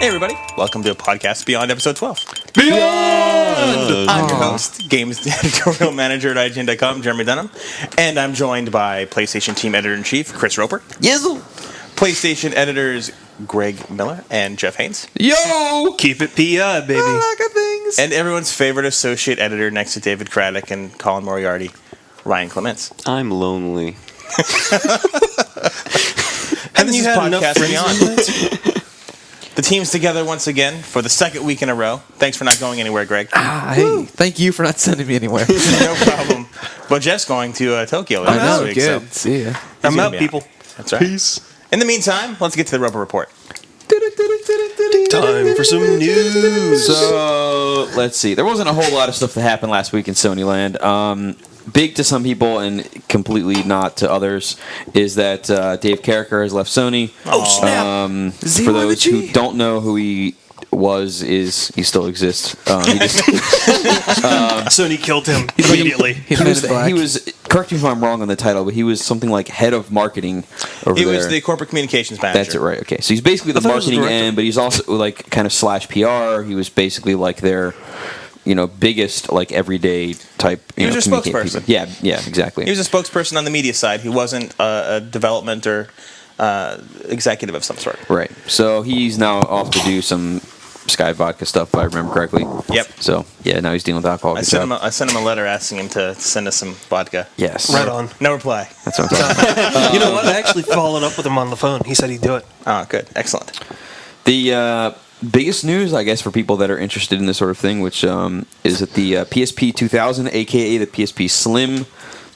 Hey everybody, welcome to a podcast Beyond episode 12. Beyond! I'm your host, Games Editorial Manager at IGN.com, Jeremy Dunham, and I'm joined by PlayStation Team Editor-in-Chief, Chris Roper. Yizzle! PlayStation Editors, Greg Miller and Jeff Haynes. Yo! Keep it PI, baby. I like things. And everyone's favorite associate editor next to David Craddock and Colin Moriarty, Ryan Clements. I'm lonely. And this you is had enough Podcast friends Beyond. The team's together once again for the second week in a row. Thanks for not going anywhere, Greg. Hey, thank you for not sending me anywhere. No problem. But Jeff's going to Tokyo I know, this week. good. So See ya. I'm gonna out, be people. That's right. Peace. In the meantime, let's get to the Roper Report. Time for some news. So, let's see. There wasn't a whole lot of stuff that happened last week in Sony Land. Big to some people and completely not to others is that Dave Carricker has left Sony. Oh, snap. For those who don't know who he was, he still exists. He just, Sony killed him immediately. he was, correct me if I'm wrong on the title, but he was something like head of marketing over He there. was the corporate communications manager. That's it, right? Okay, so he's basically the thought he was the marketing director. end, but he's also like kind of slash PR. He was basically like their, biggest like everyday type. He was their communicate spokesperson. people. Yeah, exactly. He was a spokesperson on the media side. He wasn't a development or executive of some sort. Right. So he's now off to do some Sky Vodka stuff, if I remember correctly. Yep. So yeah, now he's dealing with alcohol. I sent him a letter asking him to send us some vodka. Yes. Right on. No reply. That's what I'm talking. You know what? I actually followed up with him on the phone. He said he'd do it. Oh, good. Excellent. The biggest news, I guess, for people that are interested in this sort of thing, which is that the PSP 2000, aka the PSP Slim,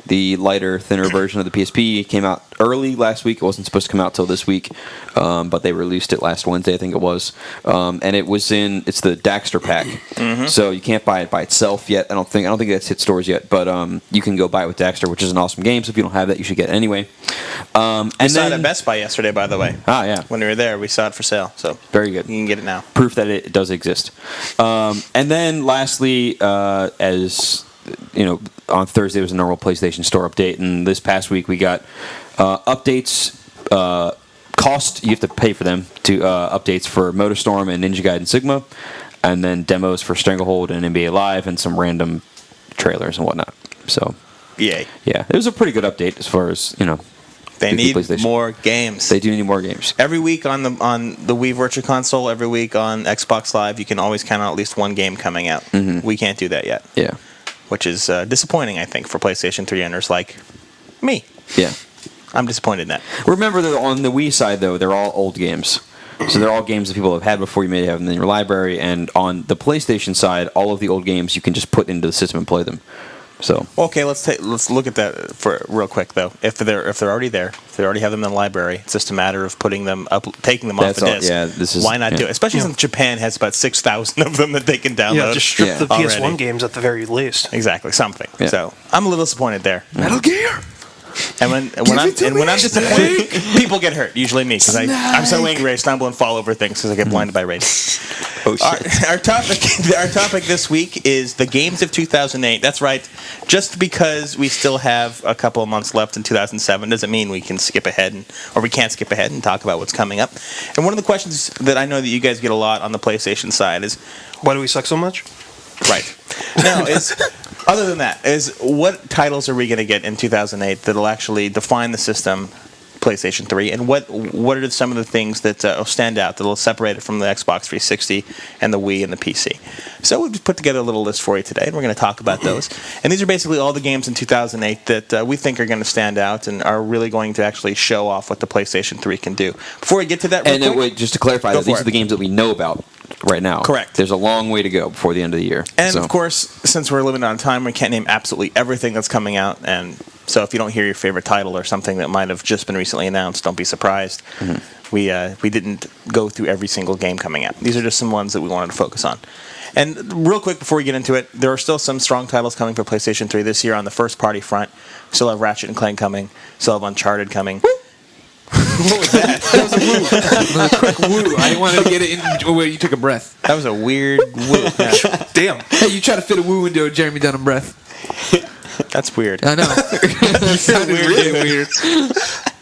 the lighter, thinner version of the PSP, came out early last week. It wasn't supposed to come out till this week, but they released it last Wednesday, I think it was. And it's the Daxter pack, so you can't buy it by itself yet. I don't think that's hit stores yet, but you can go buy it with Daxter, which is an awesome game. So if you don't have that, you should get it anyway. We saw it at Best Buy yesterday, by the way. Ah, yeah, When we were there, we saw it for sale. So very good. you can get it now. Proof that it does exist. And then lastly, as you know, on Thursday was a normal PlayStation Store update, and this past week we got updates. Cost, you have to pay for them, to updates for MotorStorm and Ninja Gaiden Sigma, and then demos for Stranglehold and NBA Live, and some random trailers and whatnot. So Yay. yeah, it was a pretty good update as far as They the need PlayStation. more games. They do need more games. Every week on the Wii Virtual Console, every week on Xbox Live, you can always count on at least one game coming out. We can't do that yet, Yeah, which is disappointing, I think, for PlayStation 3 owners like me. yeah. I'm disappointed in that. Remember that on the Wii side, though, they're all old games. So they're all games that people have had before. You may have them in your library. And on the PlayStation side, all of the old games you can just put into the system and play them. So Okay, let's look at that for real quick though. If they're already there, if they already have them in the library, it's just a matter of putting them up, taking them off That's the all- disc. yeah, this is- Why not do yeah. it? Especially since Japan has about 6,000 of them that they can download. Yeah, just strip Yeah. the PS1 Already. games at the very least. Exactly, something. Yeah. So I'm a little disappointed there. Metal Gear. And when I'm disappointed, people get hurt. Usually me, because I'm so angry I stumble and fall over things because I get blinded by rage. oh shit. Our topic this week is the games of 2008. That's right. Just because we still have a couple of months left in 2007 doesn't mean we can skip ahead or we can't skip ahead and talk about what's coming up. And one of the questions that I know that you guys get a lot on the PlayStation side is, Why do we suck so much? right? No, other than that, is what titles are we going to get in 2008 that'll actually define the system, PlayStation 3, and what are some of the things that will stand out that'll separate it from the Xbox 360 and the Wii and the PC? So we've put together a little list for you today, and we're going to talk about those. And these are basically all the games in 2008 that we think are going to stand out and are really going to actually show off what the PlayStation 3 can do. Before we get to that, real And quick, wait, just to clarify, Go that these for are it. the games that we know about right now. Correct. There's a long way to go before the end of the year. And So- of course, since we're living on time, we can't name absolutely everything that's coming out. And so if you don't hear your favorite title or something that might have just been recently announced, don't be surprised. We didn't go through every single game coming out. These are just some ones that we wanted to focus on. And real quick before we get into it, there are still some strong titles coming for PlayStation 3 this year on the first-party front. We still have Ratchet and Clank coming. Still have Uncharted coming. What was that? It was a quick woo. I didn't want to get it in where you took a breath. That was a weird woo. Yeah, Damn. Hey, you try to fit a woo into a Jeremy Dunham breath. that's weird. I know. That sounded really weird.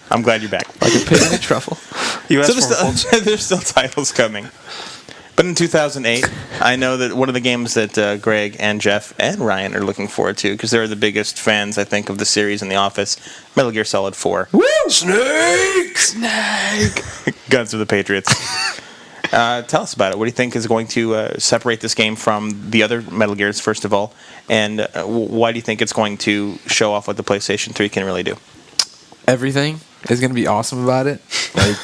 I'm glad you're back. Like a pig in a truffle. You So asked for it, folks. there's still titles coming. But in 2008, I know that one of the games that Greg and Jeff and Ryan are looking forward to, because they're the biggest fans, I think, of the series in the office, Metal Gear Solid 4. Woo! Snake! Guns of the Patriots. Tell us about it. What do you think is going to separate this game from the other Metal Gears, first of all? And why do you think it's going to show off what the PlayStation 3 can really do? Everything is going to be awesome about it. Like,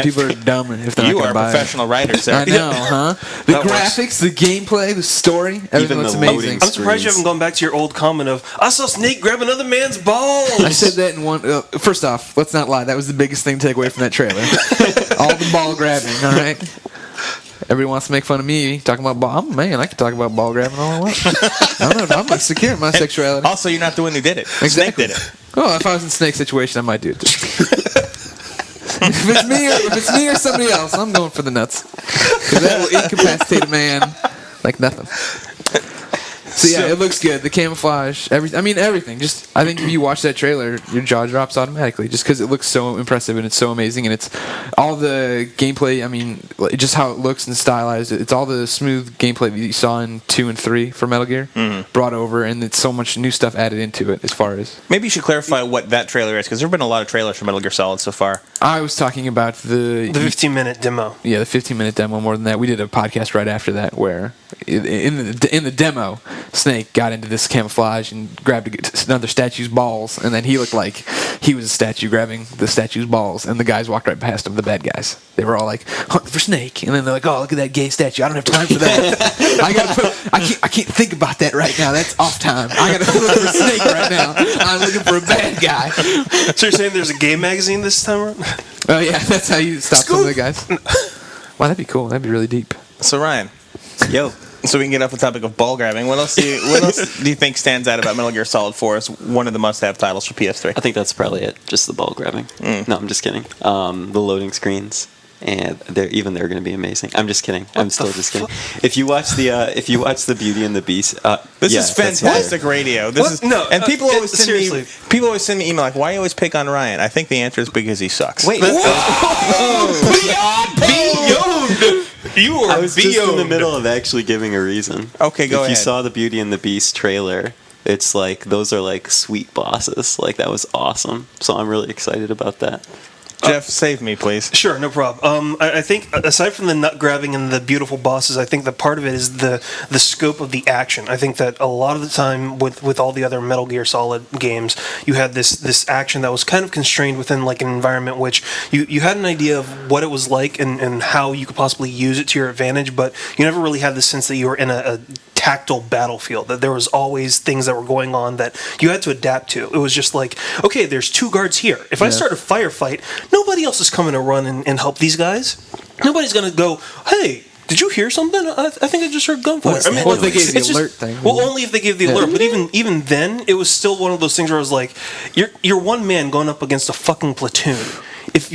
people are dumb if they're You not are a going to buy professional writer, it. sir. I know, huh? The That works. graphics, the gameplay, the story, everything Even looks the amazing. loading I'm surprised you screens. haven't gone back to your old comment of, I saw Snake grab another man's balls. I said that in one. First off, let's not lie. That was the biggest thing to take away from that trailer. All the ball grabbing. All right. Everybody wants to make fun of me talking about ball. I'm a man. I can talk about ball grabbing all I want. I don't know. I'm not secure in my sexuality. Also, you're not the one who did it. Snake Exactly. did it. Oh, if I was in Snake's situation, I might do it. If it's me or somebody else, I'm going for the nuts. Because that will incapacitate a man like nothing. So yeah, it looks good. The camouflage, everything. Just, I think if you watch that trailer, your jaw drops automatically, just because it looks so impressive and it's so amazing, and it's all the gameplay. I mean, just how it looks and stylized. It's all the smooth gameplay that you saw in 2 and 3 for Metal Gear brought over, and it's so much new stuff added into it. As far as Maybe you should clarify what that trailer is, because there have been a lot of trailers for Metal Gear Solid so far. I was talking about The 15-minute demo. the 15-minute demo. More than that, we did a podcast right after that where in the demo, Snake got into this camouflage and grabbed another statue's balls, and then he looked like he was a statue grabbing the statue's balls, and the guys walked right past him, the bad guys. They were all like, hunting for Snake, and then they're like, oh, look at that gay statue. I don't have time for that. I can't think about that right now. That's off time. I gotta look for Snake right now. I'm looking for a bad guy. So you're saying there's a gay magazine this time around? Oh yeah, that's how you stop some of the guys. Wow, that'd be cool. That'd be really deep. So, Ryan, Yo. so we can get off the topic of ball grabbing. What else do you think stands out about Metal Gear Solid 4 as one of the must-have titles for PS3? I think that's probably it. Just the ball grabbing. No, I'm just kidding. The loading screens, and they're going to be amazing. I'm just kidding. I'm still just kidding. If you watch the Beauty and the Beast, This yeah, is that's fantastic radio. This What? is No, and people always send seriously. me email like, "Why you always pick on Ryan?" I think the answer is because he sucks. Wait, You I are was just in the middle of actually giving a reason. Okay, go If you ahead. saw the Beauty and the Beast trailer, it's like those are like sweet bosses. Like that was awesome. So I'm really excited about that. Jeff, save me, please. Sure, no problem. I think aside from the nut grabbing and the beautiful bosses, I think that part of it is the scope of the action. I think that a lot of the time with all the other Metal Gear Solid games, you had this action that was kind of constrained within like an environment which you had an idea of what it was like and how you could possibly use it to your advantage, but you never really had the sense that you were in a tactile battlefield, that there was always things that were going on that you had to adapt to. It was just like, okay, there's 2 guards here. If I start a firefight, nobody else is coming to run and help these guys. Nobody's going to go, hey, did you hear something? I think I just heard gunfire. Well, if they gave the it's alert thing. Well, only if they gave the alert. But even then, it was still one of those things where I was like, you're one man going up against a fucking platoon. If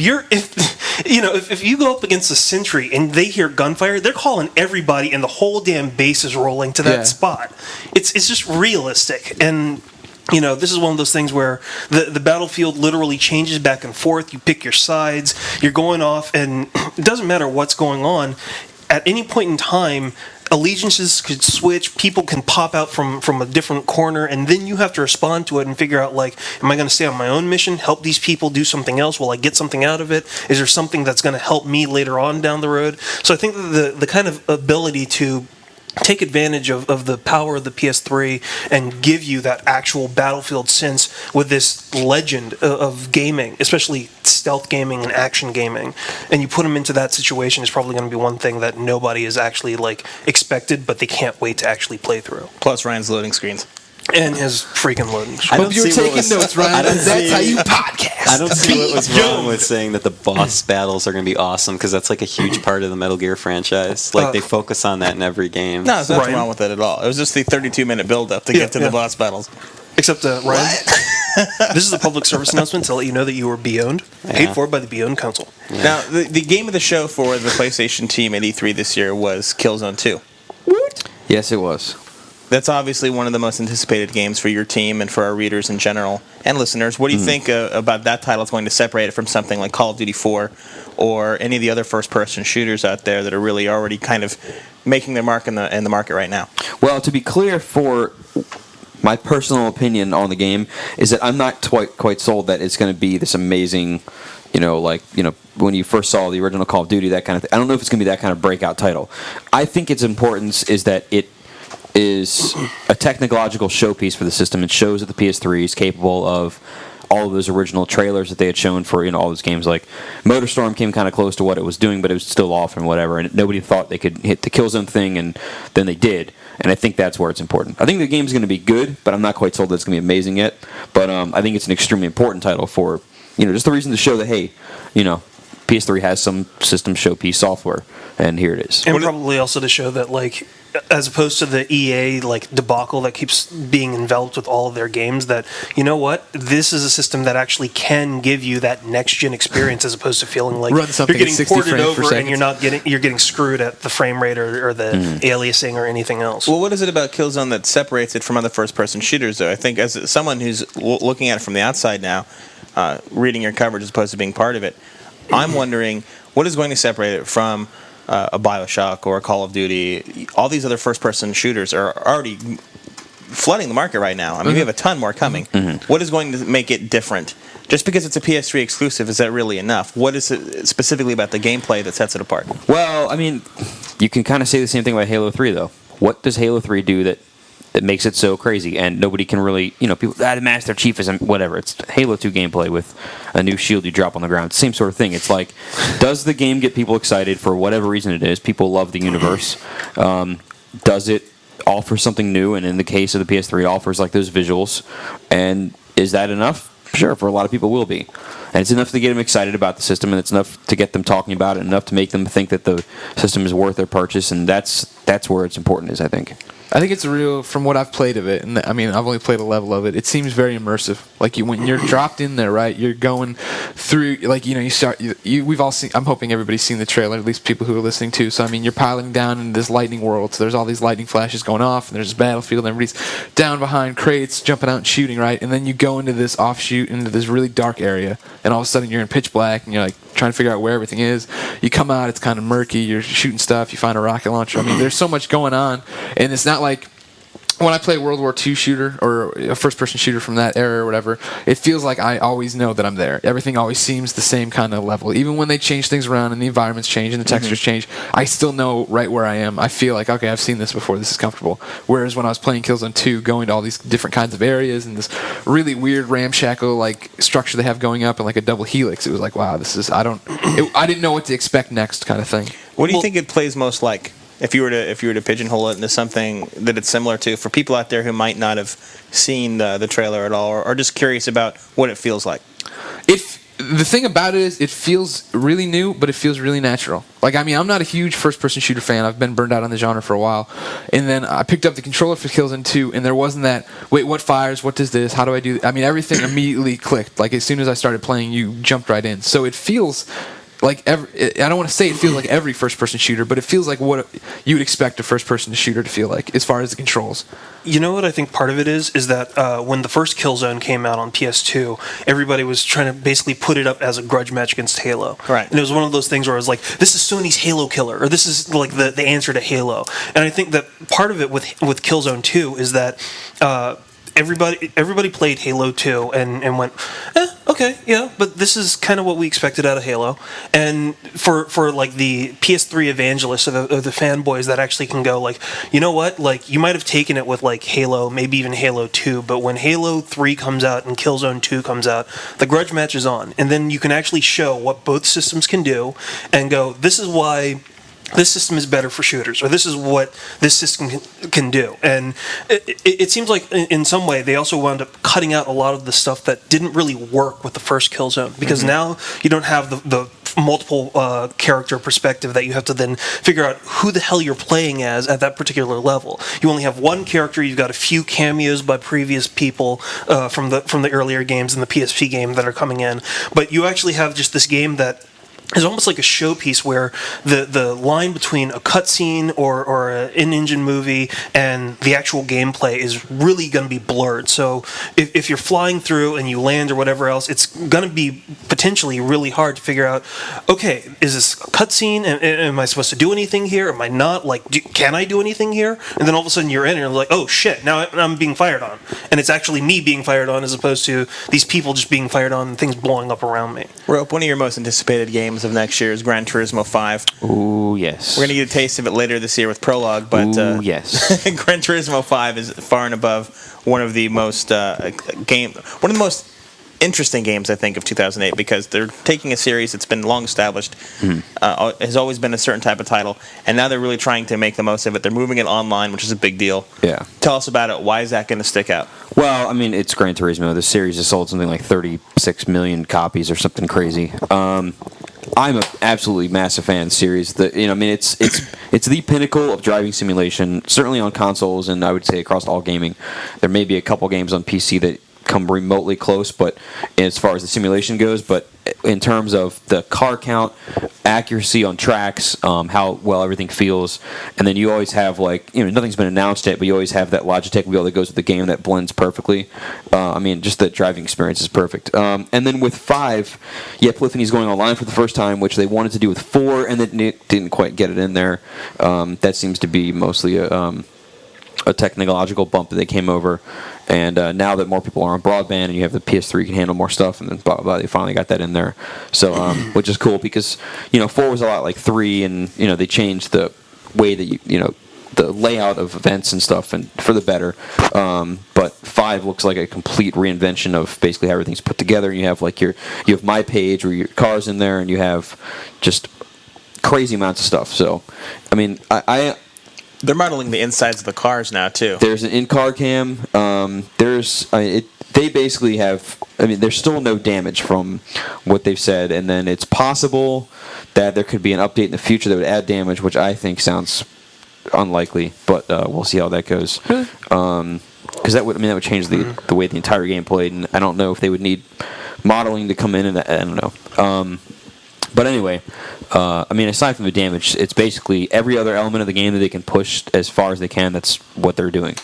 you go up against a sentry and they hear gunfire, they're calling everybody and the whole damn base is rolling to that spot. It's just realistic. And this is one of those things where the battlefield literally changes back and forth. You pick your sides, you're going off, and it doesn't matter what's going on. At any point in time, allegiances could switch, people can pop out from a different corner, and then you have to respond to it and figure out, like, am I going to stay on my own mission, help these people do something else? Will I get something out of it? Is there something that's going to help me later on down the road? So I think that the kind of ability to take advantage of the power of the PS3 and give you that actual battlefield sense with this legend of gaming, especially stealth gaming and action gaming, and you put them into that situation is probably going to be one thing that nobody is actually like expected, but they can't wait to actually play through. Plus Ryan's loading screens. And his freaking loading. I don't Hope you're see what taking was- notes, Ryan. That's how you podcast. I don't see what was wrong with saying that the boss battles are going to be awesome, because that's like a huge part of the Metal Gear franchise. Like they focus on that in every game. No, there's nothing Ryan? wrong with that at all. It was just the 32-minute build-up to get to the boss battles. Except, Ryan, this is a public service announcement to let you know that you were Beyond, paid for by the Beyond Council. Yeah. Now, the game of the show for the PlayStation team at E3 this year was Killzone 2. Yes, it was. that's obviously one of the most anticipated games for your team and for our readers in general and listeners. What do you think about that title? It's going to separate it from something like Call of Duty 4 or any of the other first-person shooters out there that are really already kind of making their mark in the market right now? Well, to be clear, for my personal opinion on the game is that I'm not quite sold that it's going to be this amazing, when you first saw the original Call of Duty, that kind of thing. I don't know if it's going to be that kind of breakout title. I think its importance is that it is a technological showpiece for the system. It shows that the PS3 is capable of all of those original trailers that they had shown for all those games. Like MotorStorm came kind of close to what it was doing, but it was still off and whatever. And nobody thought they could hit the Killzone thing, and then they did. And I think that's where it's important. I think the game's going to be good, but I'm not quite sold that it's going to be amazing yet. But I think it's an extremely important title for just the reason to show that hey, PS3 has some system showpiece software, and here it is. And probably also to show that, like, as opposed to the EA debacle that keeps being enveloped with all of their games, that this is a system that actually can give you that next gen experience, as opposed to feeling like you're getting ported over and you're getting screwed at the frame rate or the aliasing or anything else. Well, what is it about Killzone that separates it from other first person shooters, though? I think as someone who's looking at it from the outside now, reading your coverage as opposed to being part of it, I'm wondering what is going to separate it from a BioShock or a Call of Duty. All these other first-person shooters are already flooding the market right now. I mean, we have a ton more coming. What is going to make it different? Just because it's a PS3 exclusive, is that really enough? What is it specifically about the gameplay that sets it apart? Well, I mean, you can kind of say the same thing about Halo 3, though. What does Halo 3 do that makes it so crazy, and nobody can really, people, Master Chief is whatever. It's Halo 2 gameplay with a new shield you drop on the ground. Same sort of thing. It's like, does the game get people excited for whatever reason it is? People love the universe. Does it offer something new? And in the case of the PS3, it offers like those visuals. And is that enough? Sure, for a lot of people will be. And it's enough to get them excited about the system, and it's enough to get them talking about it, enough to make them think that the system is worth their purchase, and that's where it's important is, I think. I think it's real from what I've played of it, and I mean I've only played a level of it. It seems very immersive. Like when you're dropped in there, right? You're going through, you start. We've all seen. I'm hoping everybody's seen the trailer, at least people who are listening to. So I mean, you're piloting down into this lightning world. So there's all these lightning flashes going off, and there's this battlefield. And everybody's down behind crates, jumping out and shooting, right? And then you go into this offshoot, into this really dark area, and all of a sudden you're in pitch black, and you're like trying to figure out where everything is. You come out, it's kind of murky. You're shooting stuff. You find a rocket launcher. I mean, there's so much going on, and it's not like when I play a World War II shooter or a first-person shooter from that era or whatever, it feels like I always know that I'm there. Everything always seems the same kind of level. Even when they change things around and the environments change and the textures change, I still know right where I am. I feel like, okay, I've seen this before. This is comfortable. Whereas when I was playing Killzone 2, going to all these different kinds of areas and this really weird ramshackle structure they have going up and like a double helix, it was like, wow, this is I didn't know what to expect next kind of thing. What do you think it plays most like? If you were to pigeonhole it into something that it's similar to, for people out there who might not have seen the trailer at all, or just curious about what it feels like. The thing about it is, it feels really new, but it feels really natural. Like, I mean, I'm not a huge first-person shooter fan. I've been burned out on the genre for a while. And then I picked up the controller for Killzone 2, and there wasn't that, wait, what fires? What does this? How do I do I mean, everything immediately clicked. Like, as soon as I started playing, you jumped right in. So it feels like I don't want to say it feels like every first-person shooter, but it feels like what you would expect a first-person shooter to feel like as far as the controls. You know what I think part of it is that when the first Killzone came out on PS2, everybody was trying to basically put it up as a grudge match against Halo. Right. And it was one of those things where I was like, this is Sony's Halo killer, or this is like the answer to Halo. And I think that part of it with Killzone 2 is that everybody played Halo 2 and went, okay, yeah, but this is kind of what we expected out of Halo. And for like the PS3 evangelists or the fanboys that actually can go like, you know what, like you might have taken it with like Halo, maybe even Halo 2, but when Halo 3 comes out and Killzone 2 comes out, the grudge match is on. And then you can actually show what both systems can do and go, this is why this system is better for shooters, or this is what this system can do. And it seems like in some way they also wound up cutting out a lot of the stuff that didn't really work with the first Killzone, because now you don't have the multiple character perspective that you have to then figure out who the hell you're playing as at that particular level. You only have one character. You've got a few cameos by previous people from the earlier games in the PSP game that are coming in, but you actually have just this game that is almost like a showpiece where the line between a cutscene or an in-engine movie and the actual gameplay is really going to be blurred. So if you're flying through and you land or whatever else, it's going to be potentially really hard to figure out, okay, is this a cutscene? Am I supposed to do anything here? Am I not? Like, can I do anything here? And then all of a sudden you're in and you're like, oh shit, now I'm being fired on. And it's actually me being fired on as opposed to these people just being fired on and things blowing up around me. Rope, one of your most anticipated games of next year is Gran Turismo 5. Ooh, yes. We're going to get a taste of it later this year with Prologue, but Ooh, yes. Gran Turismo 5 is far and above one of the most interesting games, I think, of 2008, because they're taking a series that's been long established, has always been a certain type of title, and now they're really trying to make the most of it. They're moving it online, which is a big deal. Yeah. Tell us about it. Why is that going to stick out? Well, I mean, it's Gran Turismo. The series has sold something like 36 million copies or something crazy. I'm an absolutely massive fan of the series. It's the pinnacle of driving simulation, certainly on consoles, and I would say across all gaming. There may be a couple games on PC that come remotely close, but as far as the simulation goes, but in terms of the car count, accuracy on tracks, how well everything feels, and then you always have, like, nothing's been announced yet, but you always have that Logitech wheel that goes with the game that blends perfectly. Just the driving experience is perfect. And then with 5, Polyphony's going online for the first time, which they wanted to do with 4, and then didn't quite get it in there. That seems to be mostly a technological bump that they came over, and now that more people are on broadband and you have the PS3 can handle more stuff, and then blah blah blah, they finally got that in there. So which is cool, because 4 was a lot like 3, and they changed the way that the layout of events and stuff, and for the better. But 5 looks like a complete reinvention of basically how everything's put together. And you have you have My Page where your car's in there, and you have just crazy amounts of stuff. So I mean, They're modeling the insides of the cars now, too. There's an in-car cam. They basically have... there's still no damage from what they've said, and then it's possible that there could be an update in the future that would add damage, which I think sounds unlikely, but we'll see how that goes. Because that would change the way the entire game played, and I don't know if they would need modeling to come in, and I don't know. But anyway, aside from the damage, it's basically every other element of the game that they can push as far as they can. That's what they're doing.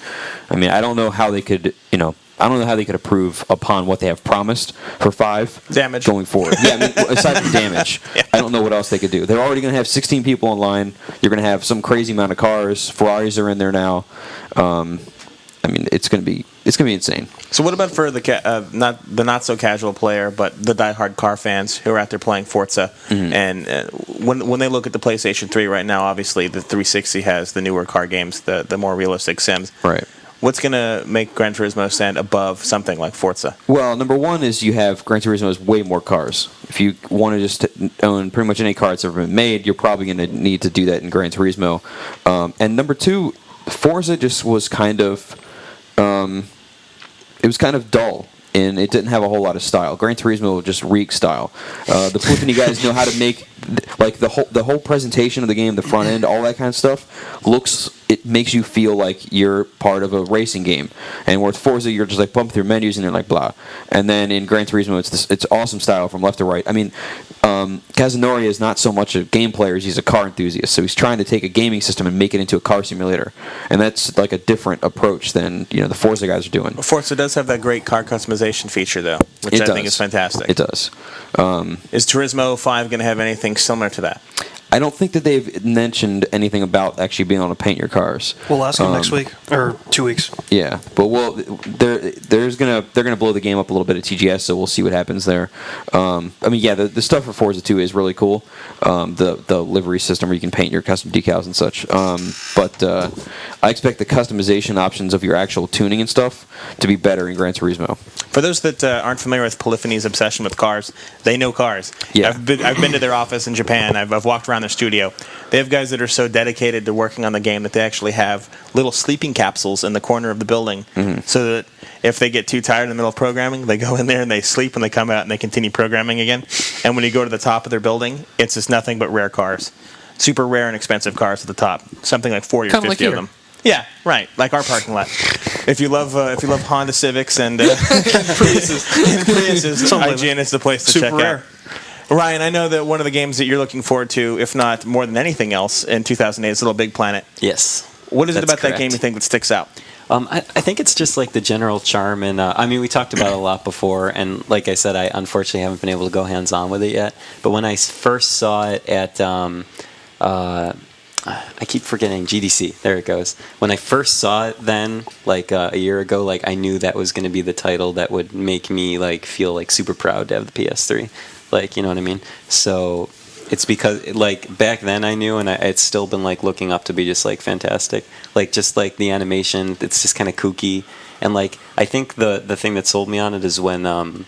I don't know how they could, improve upon what they have promised for 5 damage going forward. Aside from damage, I don't know what else they could do. They're already going to have 16 people online. You're going to have some crazy amount of cars. Ferraris are in there now. It's going to be insane. So what about for the not so casual player, but the diehard car fans who are out there playing Forza? Mm-hmm. And when they look at the PlayStation 3 right now, obviously the 360 has the newer car games, the more realistic sims. Right. What's going to make Gran Turismo stand above something like Forza? Well, number one is you have Gran Turismo has way more cars. If you want to just own pretty much any car that's ever been made, you're probably going to need to do that in Gran Turismo. And number 2, Forza just was kind of... it was kind of dull, and it didn't have a whole lot of style. Gran Turismo just reeked style. The Polyphony guys know how to make the whole presentation of the game, the front end, all that kind of stuff it makes you feel like you're part of a racing game. And with Forza, you're just bumping through menus and you're like blah. And then in Gran Turismo, it's awesome style from left to right. Kazunori is not so much a game player as he's a car enthusiast. So he's trying to take a gaming system and make it into a car simulator. And that's a different approach than the Forza guys are doing. Forza does have that great car customization feature, though, which I think is fantastic. It does. Is Turismo 5 going to have anything similar to that? I don't think that they've mentioned anything about actually being able to paint your cars. We'll ask them next week or 2 weeks. Yeah, but they're gonna blow the game up a little bit at TGS, so we'll see what happens there. The stuff for Forza 2 is really cool. The livery system where you can paint your custom decals and such. But I expect the customization options of your actual tuning and stuff to be better in Gran Turismo. For those that aren't familiar with Polyphony's obsession with cars, they know cars. Yeah. I've been to their office in Japan. I've walked around their studio. They have guys that are so dedicated to working on the game that they actually have little sleeping capsules in the corner of the building, so that if they get too tired in the middle of programming, they go in there and they sleep and they come out and they continue programming again. And when you go to the top of their building, it's just nothing but rare cars. Super rare and expensive cars at the top. Something like 40 or 50 of them. Yeah, right. Like our parking lot. If you love Honda Civics and Priuses, IGN is the place to check out. Ryan, I know that one of the games that you're looking forward to, if not more than anything else, in 2008 is Little Big Planet. Yes. What is it That's about that game correct. you think that sticks out? I think it's just like the general charm, and I mean, we talked about it a lot before, and like I said, I unfortunately haven't been able to go hands-on with it yet. But when I first saw it at, I keep forgetting GDC. There it goes. When I first saw it, then like a year ago, like I knew that was going to be the title that would make me like feel like super proud to have the PS3. Like, you know what I mean? So it's because like back then I knew, and it's still been like looking up to be just like fantastic. Like just like the animation, it's just kind of kooky, and like I think the thing that sold me on it is when the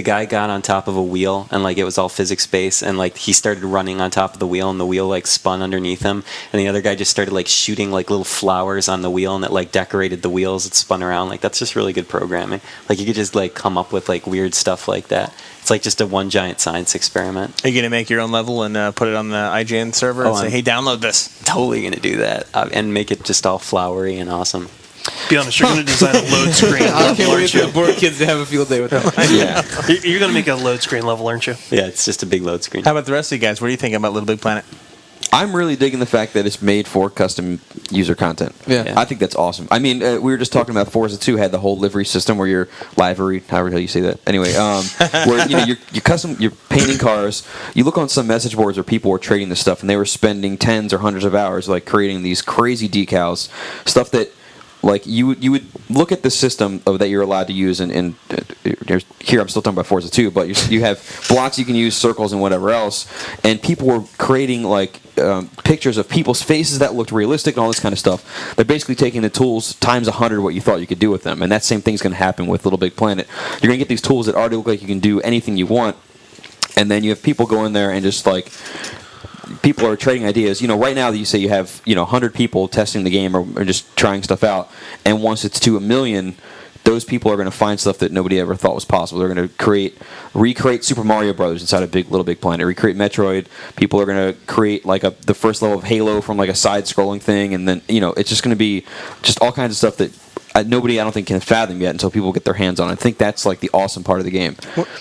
guy got on top of a wheel, and like it was all physics based, and like he started running on top of the wheel, and the wheel like spun underneath him, and the other guy just started like shooting like little flowers on the wheel, and it like decorated the wheels. It spun around. Like that's just really good programming. Like you could just like come up with like weird stuff like that. It's like just a one giant science experiment. Are you going to make your own level and put it on the IGN server and say, hey, download this? Totally gonna do that, and make it just all flowery and awesome. Be honest, you're going to design a load screen I level, can't wait aren't for you? the bored kids to have a field day with that. Yeah, You're going to make a load screen level, aren't you? yeah, it's just a big load screen. How about the rest of you guys? What are you thinking about Little Big Planet? I'm really digging the fact that it's made for custom user content. Yeah. I think that's awesome. I mean, we were just talking about Forza 2 had the whole livery system where you're livery, however the hell you say that. Anyway, where you know you're painting cars. You look on some message boards where people were trading this stuff, and they were spending tens or hundreds of hours like creating these crazy decals, stuff that. Like you would look at the system that you're allowed to use, and here I'm still talking about Forza 2, but you have blocks you can use, circles, and whatever else, and people were creating like pictures of people's faces that looked realistic and all this kind of stuff. They're basically taking the tools times 100 what you thought you could do with them, and that same thing's going to happen with Little Big Planet. You're going to get these tools that already look like you can do anything you want, and then you have people go in there and just like. People are trading ideas. You know, right now you say you have 100 people testing the game or just trying stuff out, and once it's to 1 million, those people are going to find stuff that nobody ever thought was possible. They're going to recreate Super Mario Brothers inside of Little Big Planet, recreate Metroid. People are going to create like the first level of Halo from like a side-scrolling thing, and then it's just going to be just all kinds of stuff that. Nobody, I don't think, can fathom yet until people get their hands on it. I think that's like the awesome part of the game.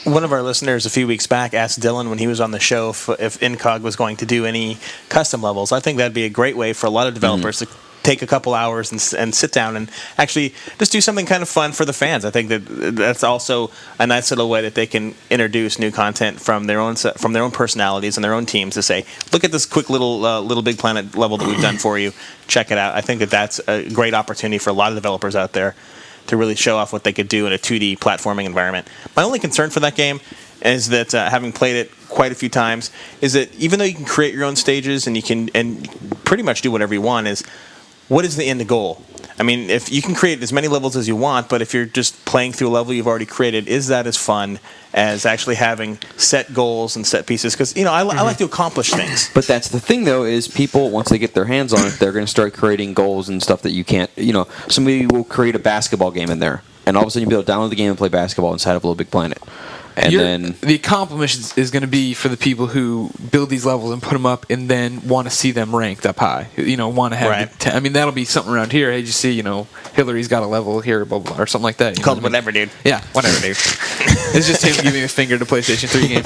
One of our listeners a few weeks back asked Dylan when he was on the show if Incog was going to do any custom levels. I think that'd be a great way for a lot of developers to take a couple hours and sit down and actually just do something kind of fun for the fans. I think that's also a nice little way that they can introduce new content from their own personalities and their own teams to say, look at this quick Little Big Planet level that we've done for you. Check it out. I think that's a great opportunity for a lot of developers out there to really show off what they could do in a 2D platforming environment. My only concern for that game is that having played it quite a few times is that even though you can create your own stages and you can pretty much do whatever you want, is what is the end goal? I mean, if you can create as many levels as you want, but if you're just playing through a level you've already created, is that as fun as actually having set goals and set pieces? Because I like to accomplish things. But that's the thing, though, is people, once they get their hands on it, they're going to start creating goals and stuff that you can't. Somebody will create a basketball game in there, and all of a sudden you'll be able to download the game and play basketball inside of Little Big Planet. And then the accomplishment is going to be for the people who build these levels and put them up, and then want to see them ranked up high. Want to have. Right. I mean, that'll be something around here. Hey, did you see? Hillary's got a level here, blah blah, or something like that. Called whatever, dude. Yeah, whatever, dude. It's just him giving a finger to PlayStation 3 games.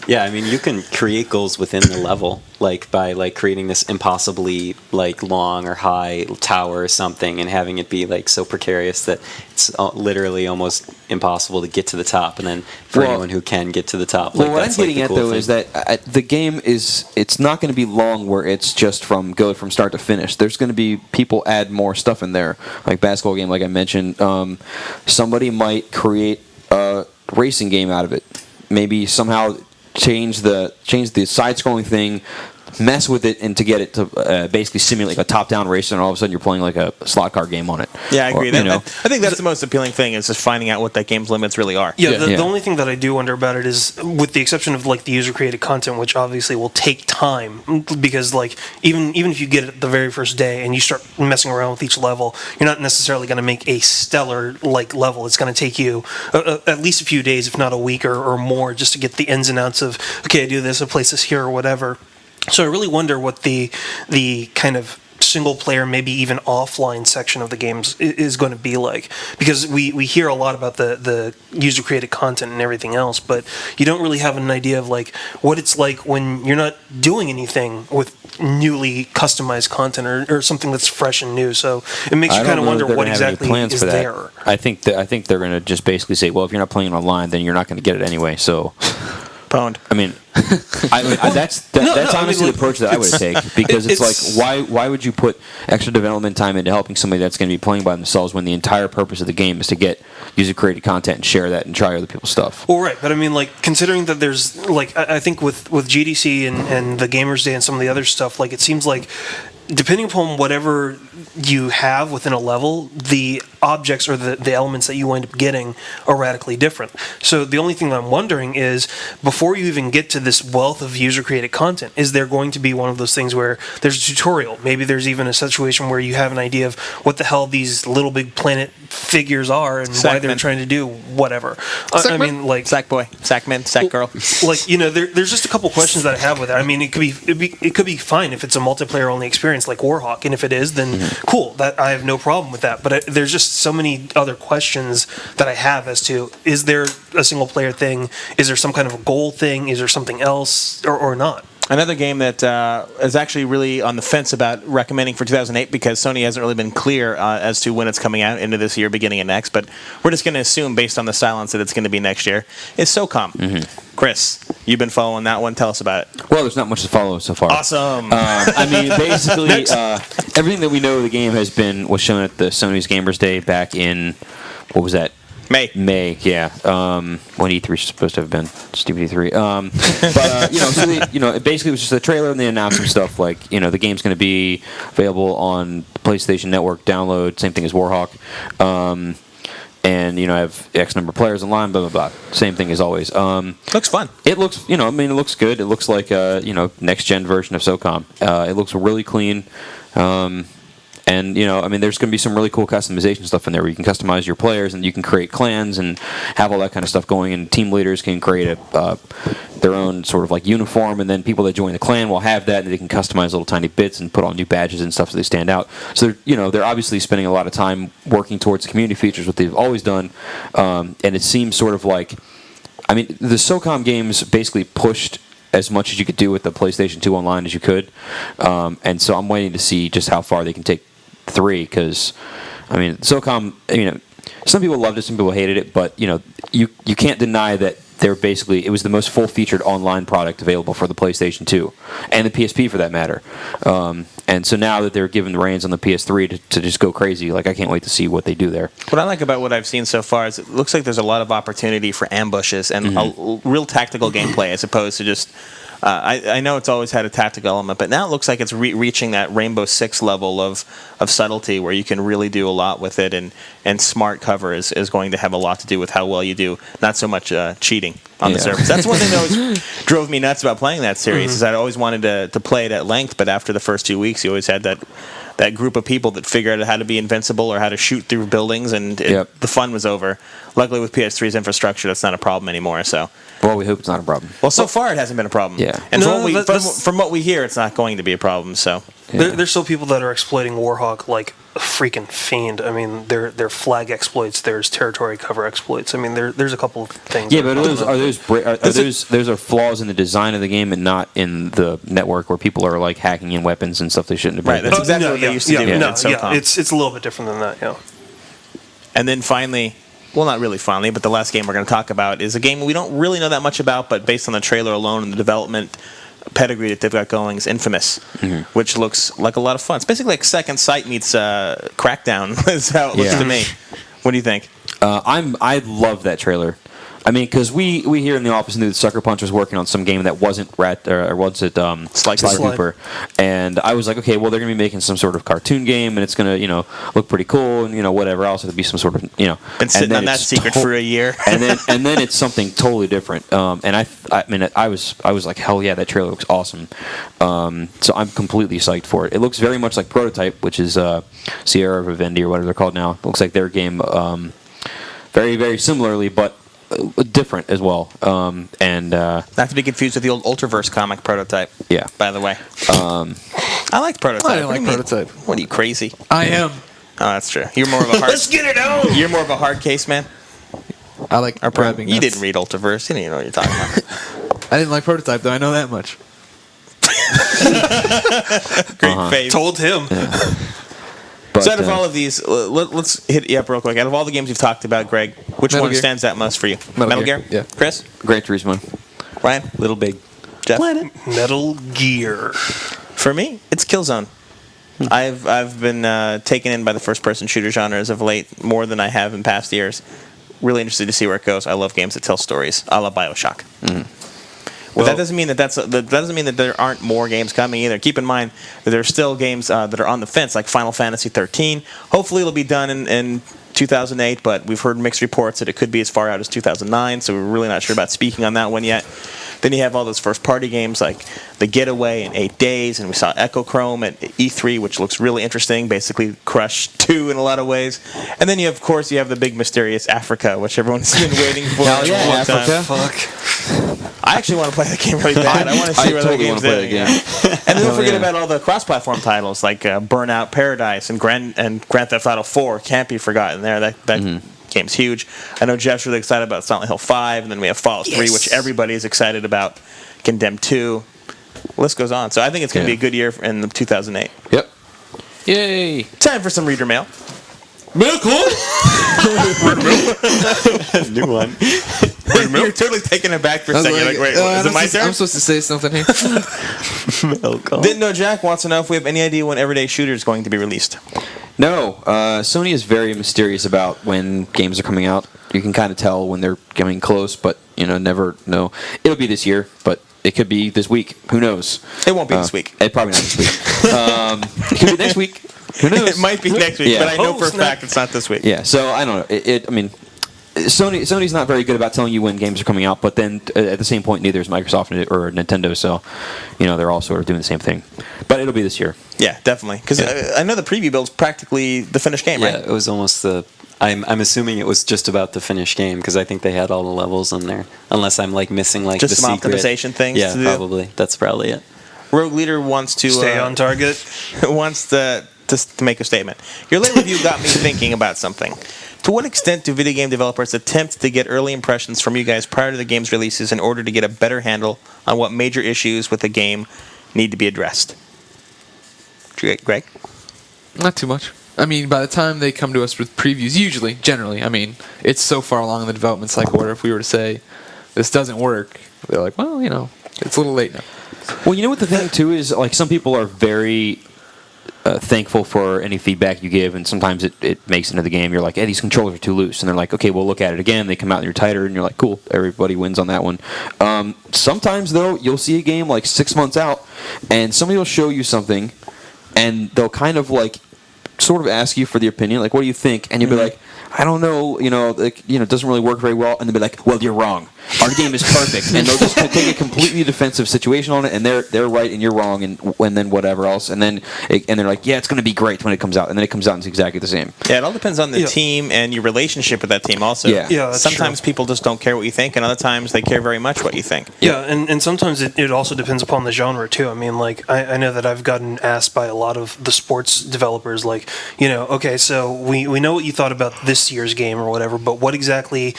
Yeah, I mean, you can create goals within the level, like by like creating this impossibly like long or high tower or something, and having it be like so precarious that it's literally almost impossible to get to the top. And then for anyone who can get to the top, what I'm getting at though is that the game it's not going to be long where it's just from start to finish. There's going to be people add more stuff in there, like basketball game, like I mentioned. Somebody might create a racing game out of it. Maybe somehow change the side-scrolling thing, mess with it, and to get it to basically simulate like a top-down racer, and all of a sudden you're playing like a slot car game on it. Yeah, I agree. I think that's the most appealing thing is just finding out what that game's limits really are. Yeah, the only thing that I do wonder about it is, with the exception of like the user-created content, which obviously will take time, because like even if you get it the very first day and you start messing around with each level, you're not necessarily going to make a stellar like level. It's going to take you at least a few days, if not a week or more, just to get the ins and outs of, okay, I do this, I place this here or whatever. So I really wonder what the kind of single player, maybe even offline section of the games is going to be like, because we hear a lot about the user created content and everything else, but you don't really have an idea of like what it's like when you're not doing anything with newly customized content or something that's fresh and new. So it makes you kind of wonder what exactly is there. I think they're going to just basically say, well, if you're not playing online, then you're not going to get it anyway. So Pwned. I mean, that's honestly the approach that I would take, because it's like, why would you put extra development time into helping somebody that's going to be playing by themselves when the entire purpose of the game is to get user-created content and share that and try other people's stuff? Well, right, but I mean, like, considering that there's, like, I think with GDC and the Gamers Day and some of the other stuff, like, it seems like depending upon whatever you have within a level, the objects or the elements that you wind up getting are radically different. So the only thing that I'm wondering is, before you even get to this wealth of user-created content, is there going to be one of those things where there's a tutorial? Maybe there's even a situation where you have an idea of what the hell these Little Big Planet figures are and why they're trying to do whatever. I mean, like... Sackboy, Sackman, Sackgirl. Like, you know, there's just a couple questions that I have with it. I mean, it could be fine if it's a multiplayer-only experience like Warhawk, and if it is, then cool. That I have no problem with that. But there's just so many other questions that I have as to, is there a single-player thing? Is there some kind of a goal thing? Is there something else or not? Another game that is actually really on the fence about recommending for 2008, because Sony hasn't really been clear as to when it's coming out, into this year, beginning of next, but we're just going to assume based on the silence that it's going to be next year, is SOCOM. Chris, you've been following that one. Tell us about it. Well, there's not much to follow so far. Awesome. I mean, basically, everything that we know of the game was shown at the Sony's Gamers Day back in, what was that? May, yeah. When E3 was supposed to have been, stupid E3. But basically it was just a trailer and they announced some stuff like, the game's going to be available on PlayStation Network download, same thing as Warhawk. And have X number of players online, blah blah blah. Same thing as always. Looks fun. It looks, it looks good. It looks like a, next gen version of SOCOM. It looks really clean. And, there's going to be some really cool customization stuff in there where you can customize your players and you can create clans and have all that kind of stuff going. And team leaders can create their own sort of like uniform, and then people that join the clan will have that, and they can customize little tiny bits and put on new badges and stuff so they stand out. So, they're obviously spending a lot of time working towards community features, what they've always done. And it seems sort of like, the SOCOM games basically pushed as much as you could do with the PlayStation 2 online as you could. And so I'm waiting to see just how far they can take 3, because SOCOM, some people loved it, some people hated it, but you can't deny that it was the most full-featured online product available for the PlayStation 2 and the PSP for that matter. And so now that they're given the reins on the PS3 to just go crazy, like, I can't wait to see what they do there. What I like about what I've seen so far is it looks like there's a lot of opportunity for ambushes and a real tactical gameplay, as opposed to just I know it's always had a tactical element, but now it looks like it's reaching that Rainbow Six level of subtlety where you can really do a lot with it, and smart cover is going to have a lot to do with how well you do, not so much cheating on the surface. That's one thing that always drove me nuts about playing that series, is I always wanted to play it at length, but after the first 2 weeks, you always had that group of people that figured out how to be invincible or how to shoot through buildings, and the fun was over. Luckily, with PS3's infrastructure, that's not a problem anymore. So, well, we hope it's not a problem. Well, so far it hasn't been a problem. Yeah, and from what we hear, it's not going to be a problem. So, there's still people that are exploiting Warhawk like a freaking fiend. Their flag exploits, there's territory cover exploits. There's a couple of things. Yeah, but those are flaws in the design of the game and not in the network where people are like hacking in weapons and stuff they shouldn't have been. Right, that's exactly what they used to do. It's a little bit different than that. Yeah. And then finally, well, not really finally, but the last game we're going to talk about is a game we don't really know that much about, but based on the trailer alone and the development pedigree that they've got going, is Infamous, which looks like a lot of fun. It's basically like Second Sight meets Crackdown, is how it looks to me. What do you think? I love that trailer. Because we here in the office knew that Sucker Punch was working on some game that wasn't Sly Cooper, and I was like, okay, well, they're gonna be making some sort of cartoon game, and it's gonna look pretty cool, and whatever else, it'll be some sort of been sitting on that secret for a year, and then it's something totally different. And I was like, hell yeah, that trailer looks awesome. So I'm completely psyched for it. It looks very much like Prototype, which is Sierra Vivendi or whatever they're called now. It looks like their game, very very similarly, but different as well. Not to be confused with the old Ultraverse comic Prototype. Yeah. By the way, I like Prototype. I didn't What do like you mean? Prototype. What are you, crazy? I am. Oh, that's true. You're more of a hard. Let's get it on. You're more of a hard case man. I like Or grabbing you nuts. didn't read Ultraverse. You didn't even know what you're talking about. I didn't like Prototype, though. I know that much. Great face. Told him. But, So out of all of these, let's hit you up real quick. Out of all the games we've talked about, Greg, which Metal one Gear. stands out most for you? Metal Gear. Yeah. Chris? Gran Turismo. Ryan? Little Big. Jeff? Metal Gear. For me, it's Killzone. I've been taken in by the first-person shooter genre as of late, more than I have in past years. Really interested to see where it goes. I love games that tell stories, a la BioShock. But that doesn't mean that doesn't mean that there aren't more games coming either. Keep in mind that there are still games that are on the fence, like Final Fantasy 13. Hopefully, it'll be done in 2008, but we've heard mixed reports that it could be as far out as 2009. So we're really not sure about speaking on that one yet. Then you have all those first-party games like The Getaway and 8 Days, and we saw Echo Chrome at E3, which looks really interesting. Basically, Crush 2 in a lot of ways. And then of course, you have the big mysterious Africa, which everyone's been waiting for Hell a yeah, long Africa. time. Fuck. I actually want to play that game really bad. I want to see I where totally that game's wanna play in. that game. And then don't forget yeah. about all the cross-platform titles like Burnout Paradise and Grand Theft Auto 4 can't be forgotten there. That game's huge. I know Jeff's really excited about Silent Hill 5, and then we have Fallout 3, which everybody is excited about. Condemned 2. List goes on. So I think it's going to be a good year in 2008. Yep. Yay. Time for some reader mail. Milk New one. You're totally taken aback for a I was second. Like, wait, I is it my don't- turn? I'm supposed to say something here. Didn't know Jack wants to know if we have any idea when Everyday Shooter is going to be released. No, Sony is very mysterious about when games are coming out. You can kind of tell when they're getting close, but never know. It'll be this year, but it could be this week. Who knows? It won't be this week. It probably not this week. It could be next week. Who knows? It might be next week, Yeah. but I know Oh, for a snap. fact it's not this week. Yeah, so I don't know. I mean, Sony's not very good about telling you when games are coming out, but then at the same point, neither is Microsoft or Nintendo. So, they're all sort of doing the same thing. But it'll be this year. Yeah, definitely. Because I know the preview build's practically the finished game, Yeah, right? it was almost the. I'm assuming it was just about the finished game because I think they had all the levels in there. Unless I'm missing like Just the some secret. optimization things Yeah, to do. probably. That's probably it. Rogue Leader wants to Stay on target. wants to make a statement. Your late review got me thinking about something. To what extent do video game developers attempt to get early impressions from you guys prior to the game's releases in order to get a better handle on what major issues with the game need to be addressed? Greg? Not too much. I mean, by the time they come to us with previews, generally, I mean, it's so far along in the development cycle where if we were to say, this doesn't work, they're like, well, it's a little late now. Well, you know what the thing too is, like, some people are very thankful for any feedback you give, and sometimes it makes it into the game. You're like, hey, these controllers are too loose, and they're like, okay, we'll look at it again. They come out and you're tighter, and you're like, cool, everybody wins on that one. Sometimes though, you'll see a game like 6 months out, and somebody will show you something, and they'll kind of like sort of ask you for the opinion, like, what do you think? And you'll be like, I don't know, it doesn't really work very well. And they'll be like, well, you're wrong. Our game is perfect. And they'll just take a completely defensive situation on it, and they're right and you're wrong, and then whatever else. And then they're like, yeah, it's going to be great when it comes out. And then it comes out and it's exactly the same. Yeah, it all depends on the Yeah. team and your relationship with that team also. Yeah. Yeah, that's Sometimes true. people just don't care what you think, and other times they care very much what you think. Yeah, and sometimes it also depends upon the genre too. I mean, like I know that I've gotten asked by a lot of the sports developers, like, okay, so we know what you thought about this year's game or whatever, but what exactly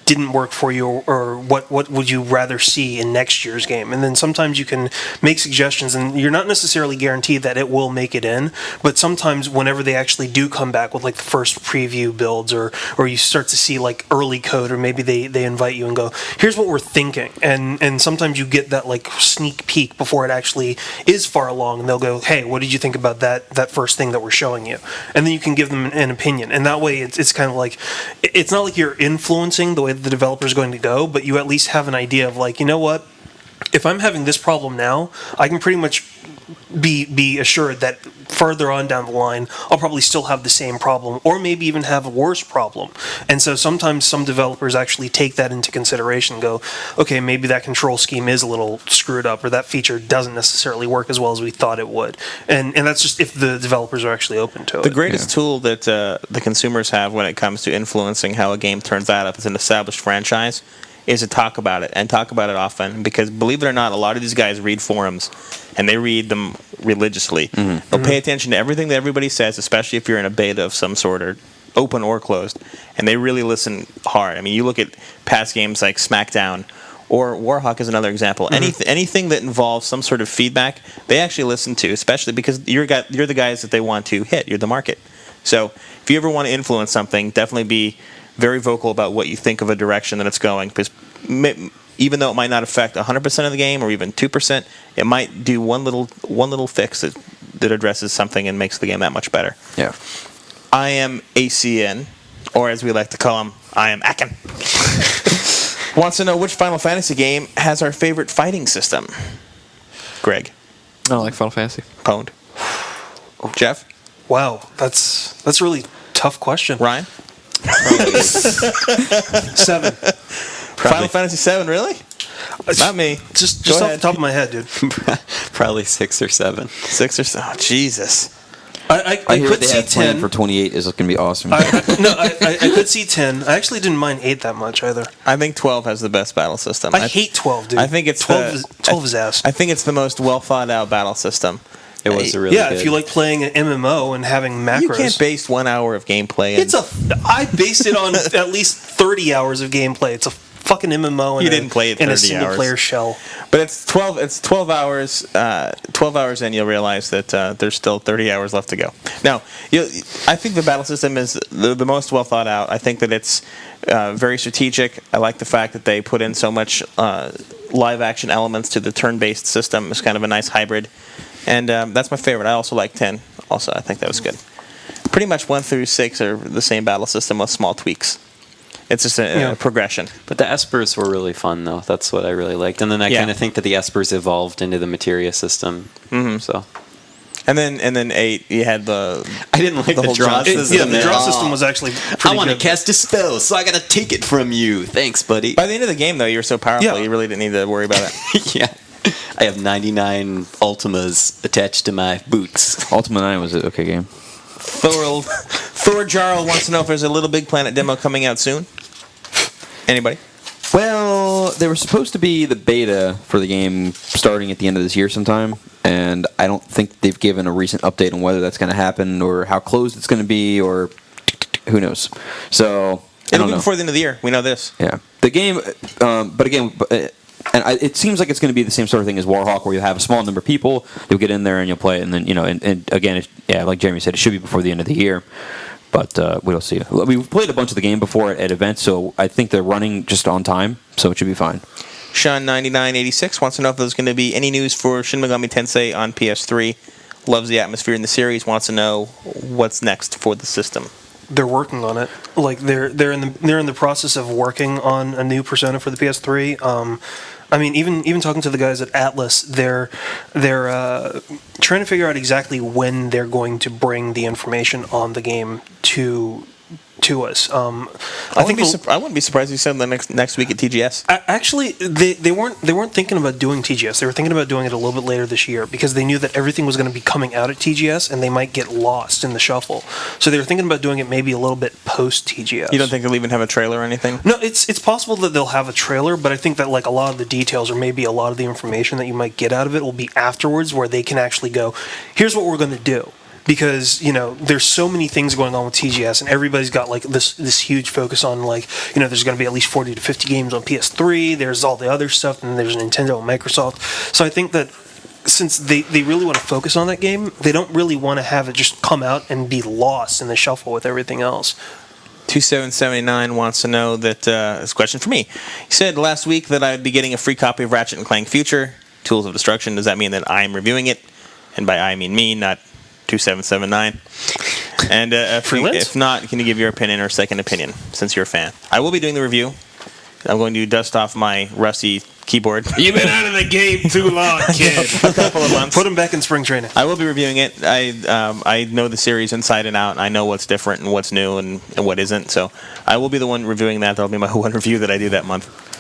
didn't work for you, or what would you rather see in next year's game? And then sometimes you can make suggestions, and you're not necessarily guaranteed that it will make it in, but sometimes whenever they actually do come back with like the first preview builds, or you start to see like early code, or maybe they invite you and go, here's what we're thinking, and sometimes you get that like sneak peek before it actually is far along, and they'll go, hey, what did you think about that first thing that we're showing you? And then you can give them an opinion, and that way it's kind of like, it's not like you're influencing the way that the developer is going to go, but you at least have an idea of like, you know what, if I'm having this problem now, I can pretty much be assured that further on down the line, I'll probably still have the same problem, or maybe even have a worse problem. And so sometimes some developers actually take that into consideration and go, okay, maybe that control scheme is a little screwed up, or that feature doesn't necessarily work as well as we thought it would. And that's just if the developers are actually open to it. The greatest tool that the consumers have when it comes to influencing how a game turns out if it's an established franchise is to talk about it, and talk about it often, because believe it or not, a lot of these guys read forums and they read them religiously. They'll pay attention to everything that everybody says, especially if you're in a beta of some sort, or open or closed, and they really listen hard. I mean, you look at past games like SmackDown, or Warhawk is another example. Anything that involves some sort of feedback, they actually listen to, especially because you're the guys that they want to hit. You're the market. So if you ever want to influence something, definitely be very vocal about what you think of a direction that it's going, because even though it might not affect 100% of the game or even 2%, it might do one little fix that addresses something and makes the game that much better. Yeah. I am ACN, or as we like to call him, I am Akin. Wants to know which Final Fantasy game has our favorite fighting system. Greg. I don't like Final Fantasy. Pwned. Jeff. Wow, that's a really tough question. Ryan. 7. Final Fantasy 7, really? Not me. Just Go off ahead. the top of my head, dude. Probably 6 or 7. 6 or 7. Oh, Jesus. I I hear what could they see have planned 10. for 28 is going to be awesome. I could see 10. I actually didn't mind 8 that much either. I think 12 has the best battle system. I hate 12, dude. I think it's 12 is ass. I think it's the most well thought out battle system. It was a really Yeah, good. if you like playing an MMO and having macros. You can't base 1 hour of gameplay. I based it on at least 30 hours of gameplay. It's a fucking MMO You didn't play it in a 30 single hours. player shell. But it's 12. It's 12 hours. 12 hours in, you'll realize that there's still 30 hours left to go. Now, I think the battle system is the most well thought out. I think that it's very strategic. I like the fact that they put in so much live action elements to the turn-based system. It's kind of a nice hybrid, and that's my favorite. I also like 10. Also, I think that was good. Pretty much 1 through 6 are the same battle system with small tweaks. It's just a progression. But the Espers were really fun, though. That's what I really liked. And then I kind of think that the Espers evolved into the Materia system. So. And then 8, you had the. I didn't like the whole draw draw system. Yeah, the draw system was actually pretty I want to good. cast a spell, so I got to take it from you. Thanks, buddy. By the end of the game, though, you were so powerful, Yeah. you really didn't need to worry about it. Yeah. I have 99 Ultimas attached to my boots. Ultima 9 was an okay game. Thor Jarl wants to know if there's a Little Big Planet demo coming out soon. Anybody? Well, there was supposed to be the beta for the game starting at the end of this year sometime, and I don't think they've given a recent update on whether that's going to happen or how closed it's going to be, or who knows. So I It'll don't be know. before the end of the year. We know this. Yeah, the game, but again, it seems like it's going to be the same sort of thing as Warhawk, where you have a small number of people, you'll get in there and you'll play it, and then and again, like Jeremy said, it should be before the end of the year. But we'll see. We've played a bunch of the game before at events, so I think they're running just on time, so it should be fine. Sean9986 wants to know if there's going to be any news for Shin Megami Tensei on PS3. Loves the atmosphere in the series. Wants to know what's next for the system. They're working on it. Like they're in the process of working on a new Persona for the PS3. I mean, even talking to the guys at Atlas, they're trying to figure out exactly when they're going to bring the information on the game to us. I wouldn't be surprised if you said the next week at TGS. Actually, they weren't thinking about doing TGS. They were thinking about doing it a little bit later this year because they knew that everything was going to be coming out at TGS and they might get lost in the shuffle. So they were thinking about doing it maybe a little bit post TGS. You don't think they'll even have a trailer or anything? No, it's possible that they'll have a trailer, but I think that like a lot of the details or maybe a lot of the information that you might get out of it will be afterwards, where they can actually go, here's what we're going to do. Because there's so many things going on with TGS, and everybody's got like this huge focus on like there's going to be at least 40 to 50 games on PS3. There's all the other stuff, and there's Nintendo and Microsoft. So I think that since they really want to focus on that game, they don't really want to have it just come out and be lost in the shuffle with everything else. 2779 wants to know that this question for me. He said last week that I'd be getting a free copy of Ratchet and Clank Future Tools of Destruction. Does that mean that I'm reviewing it? And by I mean me, not 2779. And if not, can you give your opinion or second opinion since you're a fan? I will be doing the review. I'm going to dust off my rusty keyboard. You've been out of the game too long, kid. A couple of months. Put him back in spring training. I will be reviewing it. I know the series inside and out. I know what's different and what's new and what isn't. So I will be the one reviewing that. That'll be my one review that I do that month.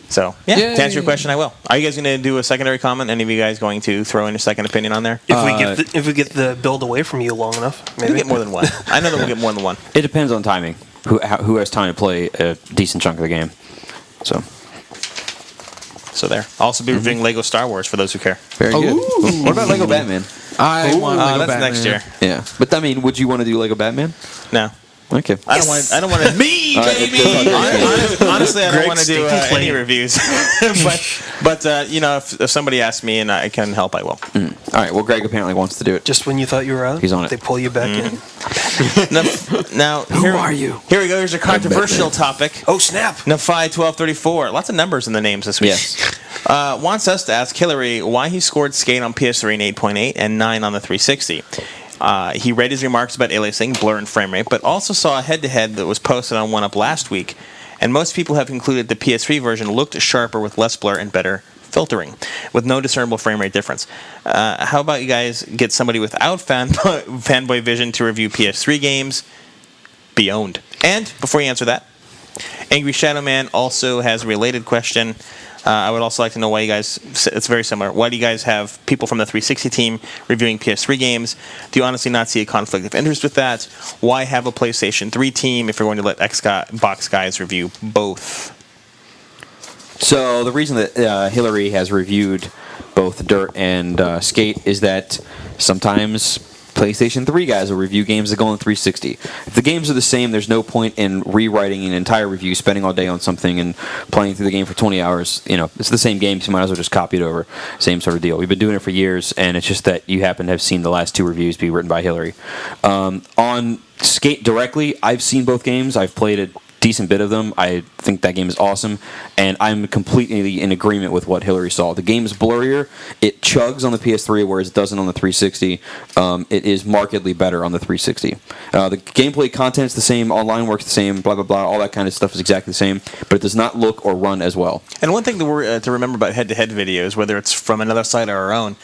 So, yeah, Yay. to answer your question, I will. Are you guys going to do a secondary comment? Any of you guys going to throw in a second opinion on there? If we get the build away from you long enough, maybe. We'll get more than one. I know that we'll get more than one. It depends on timing. Who has time to play a decent chunk of the game? So there. I'll also be reviewing Lego Star Wars for those who care. Very good. Ooh. What about Lego Batman? I want Lego that's Batman. next year. Yeah, but I mean, would you want to do Lego Batman? No. Okay. I don't want to. Me, baby. Honestly, I don't want to do stinking any claim. reviews. but if somebody asks me and I can help, I will. All right. Well, Greg apparently wants to do it. Just when you thought you were out, He's on it. they pull you back in. Now, Who are you? Here we go. Here's a controversial topic. Oh, snap. Nephi 1234. Lots of numbers in the names this week. Yes. Wants us to ask Hillary why he scored Skate on PS3 in 8.8 and 9 on the 360. He read his remarks about aliasing, blur, and frame rate, but also saw a head-to-head that was posted on 1UP last week, and most people have concluded the PS3 version looked sharper with less blur and better filtering, with no discernible frame rate difference. How about you guys get somebody without fanboy vision to review PS3 games? Be owned. And before you answer that, Angry Shadow Man also has a related question. I would also like to know why you guys, it's very similar, why do you guys have people from the 360 team reviewing PS3 games? Do you honestly not see a conflict of interest with that? Why have a PlayStation 3 team if you're going to let Xbox guys review both? So the reason that Hillary has reviewed both Dirt and Skate is that sometimes PlayStation 3 guys will review games that go on 360. If the games are the same, there's no point in rewriting an entire review, spending all day on something, and playing through the game for 20 hours. You know, it's the same game, so you might as well just copy it over. Same sort of deal. We've been doing it for years, and it's just that you happen to have seen the last two reviews be written by Hillary. On Skate directly, I've seen both games. I've played a decent bit of them. I think that game is awesome, and I'm completely in agreement with what Hillary saw. The game is blurrier. It chugs on the PS3, whereas it doesn't on the 360. It is markedly better on the 360. The gameplay content's the same, online works the same, blah, blah, blah, all that kind of stuff is exactly the same, but it does not look or run as well. And one thing to remember about head-to-head videos, whether it's from another site or our own,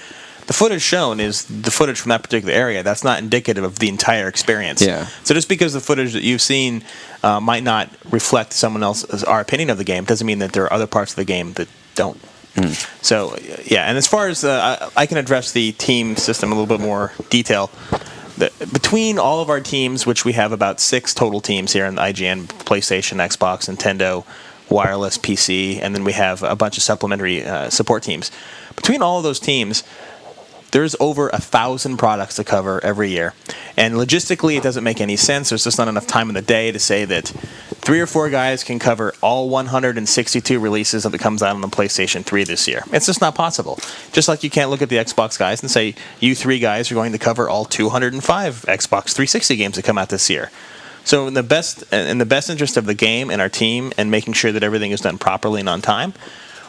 the footage shown is the footage from that particular area. That's not indicative of the entire experience. Yeah. So just because the footage that you've seen might not reflect someone else's our opinion of the game doesn't mean that there are other parts of the game that don't. So, yeah, and as far as I can address the team system a little bit more detail. Between all of our teams, which we have about 6 total teams here in the IGN, PlayStation, Xbox, Nintendo, wireless, PC, and then we have a bunch of supplementary support teams. Between all of those teams, there's over 1,000 products to cover every year. And logistically, it doesn't make any sense. There's just not enough time in the day to say that 3 or 4 guys can cover all 162 releases that comes out on the PlayStation 3 this year. It's just not possible. Just like you can't look at the Xbox guys and say, you 3 guys are going to cover all 205 Xbox 360 games that come out this year. So in the best interest of the game and our team and making sure that everything is done properly and on time,